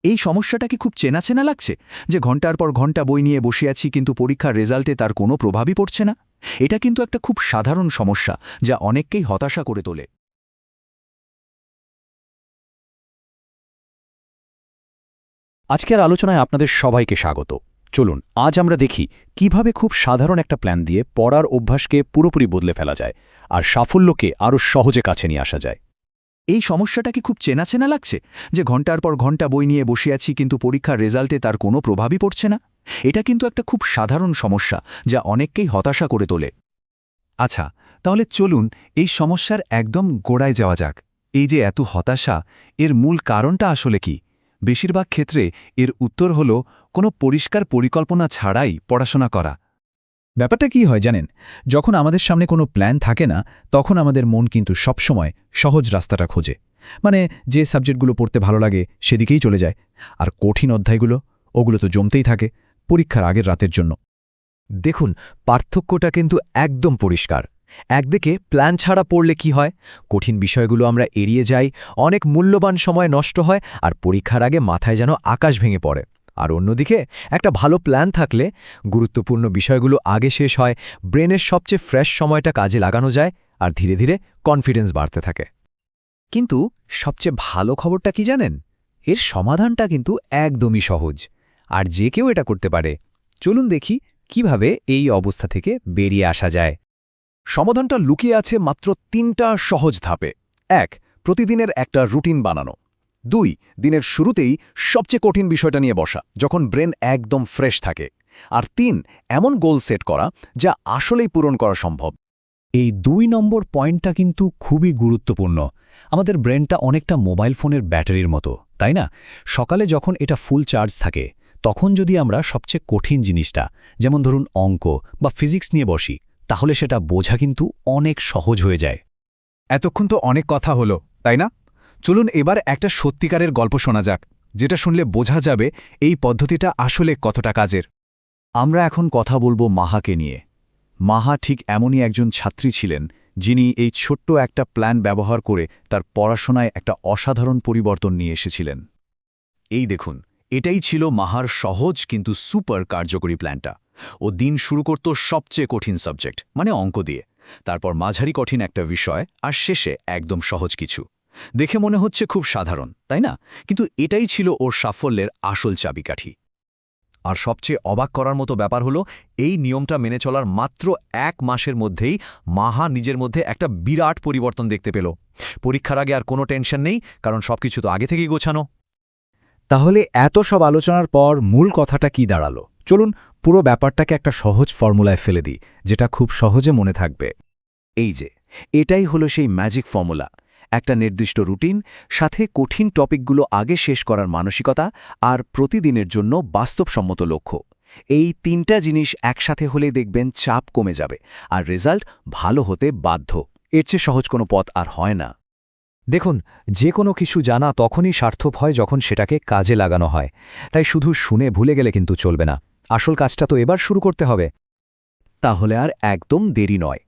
এই সমস্যাটা কি খুব চেনা চেনা লাগছে, যে ঘন্টার পর ঘন্টা বই নিয়ে বসে আছি কিন্তু পরীক্ষার রেজাল্টে তার কোনো প্রভাবই পড়ছে না? এটা কিন্তু একটা খুব সাধারণ সমস্যা, যা অনেককেই হতাশা করে তোলে। আজকের আলোচনায় আপনাদের সবাইকে স্বাগত। চলুন আজ আমরা দেখি কিভাবে খুব সাধারণ একটা প্ল্যান দিয়ে পড়ার অভ্যাসকে পুরোপুরি বদলে ফেলা যায় আর সাফল্যকে আরও সহজে কাছে নিয়ে আসা যায়। এই সমস্যাটা কি খুব চেনা চেনা লাগছে, যে ঘন্টার পর ঘন্টা বই নিয়ে বসে আছি কিন্তু পরীক্ষার রেজাল্টে তার কোনো প্রভাবই পড়ছে না? এটা কিন্তু একটা খুব সাধারণ সমস্যা, যা অনেককেই হতাশা করে তোলে। আচ্ছা, তাহলে চলুন এই সমস্যার একদম গোড়ায় যাওয়া যাক। এই যে এত হতাশা, এর মূল কারণটা আসলে কি? বেশিরভাগ ক্ষেত্রে এর উত্তর হল কোনো পরিষ্কার পরিকল্পনা ছাড়াই পড়াশোনা করা। ব্যাপারটা কি হয় জানেন, যখন আমাদের সামনে কোনো প্ল্যান থাকে না, তখন আমাদের মন কিন্তু সবসময় সহজ রাস্তাটা খোঁজে। মানে যে সাবজেক্টগুলো পড়তে ভালো লাগে সেদিকেই চলে যায়, আর কঠিন অধ্যায়গুলো ওগুলো তো জমতেই থাকে পরীক্ষার আগের রাতের জন্য। দেখুন, পার্থক্যটা কিন্তু একদম পরিষ্কার। একদিকে প্ল্যান ছাড়া পড়লে কি হয়, কঠিন বিষয়গুলো আমরা এড়িয়ে যাই, অনেক মূল্যবান সময় নষ্ট হয়, আর পরীক্ষার আগে মাথায় যেন আকাশ ভেঙে পড়ে। আর অন্যদিকে একটা ভালো প্ল্যান থাকলে গুরুত্বপূর্ণ বিষয়গুলো আগে শেষ হয়, ব্রেনের সবচেয়ে ফ্রেশ সময়টা কাজে লাগানো যায়, আর ধীরে ধীরে কনফিডেন্স বাড়তে থাকে। কিন্তু সবচেয়ে ভালো খবরটা কি জানেন? এর সমাধানটা কিন্তু একদমই সহজ, আর যে কেউ এটা করতে পারে। চলুন দেখি কিভাবে এই অবস্থা থেকে বেরিয়ে আসা যায়। সমাধানটা লুকিয়ে আছে মাত্র ৩টা সহজ ধাপে। ১. প্রতিদিনের একটা রুটিন বানানো। ২. দিনের শুরুতেই সবচেয়ে কঠিন বিষয়টা নিয়ে বসা, যখন ব্রেন একদম ফ্রেশ থাকে। আর ৩. এমন গোল সেট করা যা আসলেই পূরণ করা সম্ভব। এই ২ নম্বর পয়েন্টটা কিন্তু খুবই গুরুত্বপূর্ণ। আমাদের ব্রেনটা অনেকটা মোবাইল ফোনের ব্যাটারির মতো, তাই না? সকালে যখন এটা ফুল চার্জ থাকে, তখন যদি আমরা সবচেয়ে কঠিন জিনিসটা, যেমন ধরুন অঙ্ক বা ফিজিক্স নিয়ে বসি, তাহলে সেটা বোঝা কিন্তু অনেক সহজ হয়ে যায়। এতক্ষণ তো অনেক কথা হলো, তাই না? চলুন এবার একটা সত্যিকারের গল্প শোনা যাক, যেটা শুনলে বোঝা যাবে এই পদ্ধতিটা আসলে কতটা কাজের। আমরা এখন কথা বলবো মাহাকে নিয়ে। মাহা ঠিক এমনই একজন ছাত্রী ছিলেন, যিনি এই ছোট্ট একটা প্ল্যান ব্যবহার করে তার পড়াশোনায় একটা অসাধারণ পরিবর্তন নিয়ে এসেছিলেন। এই দেখুন, এটাই ছিল মাহার সহজ কিন্তু সুপার কার্যকরী প্ল্যানটা। ও দিন শুরু করত সবচেয়ে কঠিন সাবজেক্ট মানে অঙ্ক দিয়ে, তারপর মাঝারি কঠিন একটা বিষয়, আর শেষে একদম সহজ কিছু। দেখে মনে হচ্ছে খুব সাধারণ, তাই না? কিন্তু এটাই ছিল ওর সাফল্যের আসল চাবিকাঠি। আর সবচেয়ে অবাক করার মতো ব্যাপার হলো, এই নিয়মটা মেনে চলার মাত্র ১ মাসের মধ্যেই মাহা নিজের মধ্যে একটা বিরাট পরিবর্তন দেখতে পেল। পরীক্ষার আগে আর কোনো টেনশন নেই, কারণ সবকিছু তো আগে থেকেই গোছানো। তাহলে এত সব আলোচনার পর মূল কথাটা কি দাঁড়ালো? চলুন পুরো ব্যাপারটাকে একটা সহজ ফর্মুলায় ফেলে দিই, যেটা খুব সহজে মনে থাকবে। এই যে, এটাই হলো সেই ম্যাজিক ফর্মুলা। একটা নির্দিষ্ট রুটিন, সাথে কঠিন টপিকগুলো আগে শেষ করার মানসিকতা, আর প্রতিদিনের জন্য বাস্তবসম্মত লক্ষ্য। এই ৩টা জিনিস একসাথে হলে দেখবেন চাপ কমে যাবে, আর রেজাল্ট ভালো হতে বাধ্য। এর চেয়ে সহজ কোনো পথ আর হয় না। দেখুন, যে কোনো কিছু জানা তখনই সার্থক হয় যখন সেটাকে কাজে লাগানো হয়। তাই শুধু শুনে ভুলে গেলে কিন্তু চলবে না। আসল কাজটা তো এবার শুরু করতে হবে। তাহলে আর একদম দেরি নয়,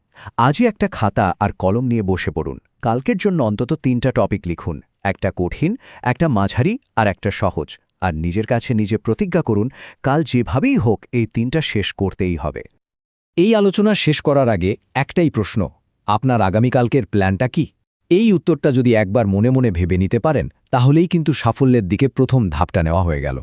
আজই একটা খাতা আর কলম নিয়ে বসে পড়ুন। কালকের জন্য অন্তত ৩টা টপিক লিখুন, একটা কঠিন, একটা মাঝারি আর একটা সহজ। আর নিজের কাছে নিজে প্রতিজ্ঞা করুন, কাল যেভাবেই হোক এই ৩টা শেষ করতেই হবে। এই আলোচনা শেষ করার আগে একটাই প্রশ্ন, আপনার আগামীকালকের প্ল্যানটা কি? এই উত্তরটা যদি একবার মনে মনে ভেবে নিতে পারেন, তাহলেই কিন্তু সাফল্যের দিকে প্রথম ধাপটা নেওয়া হয়ে গেল।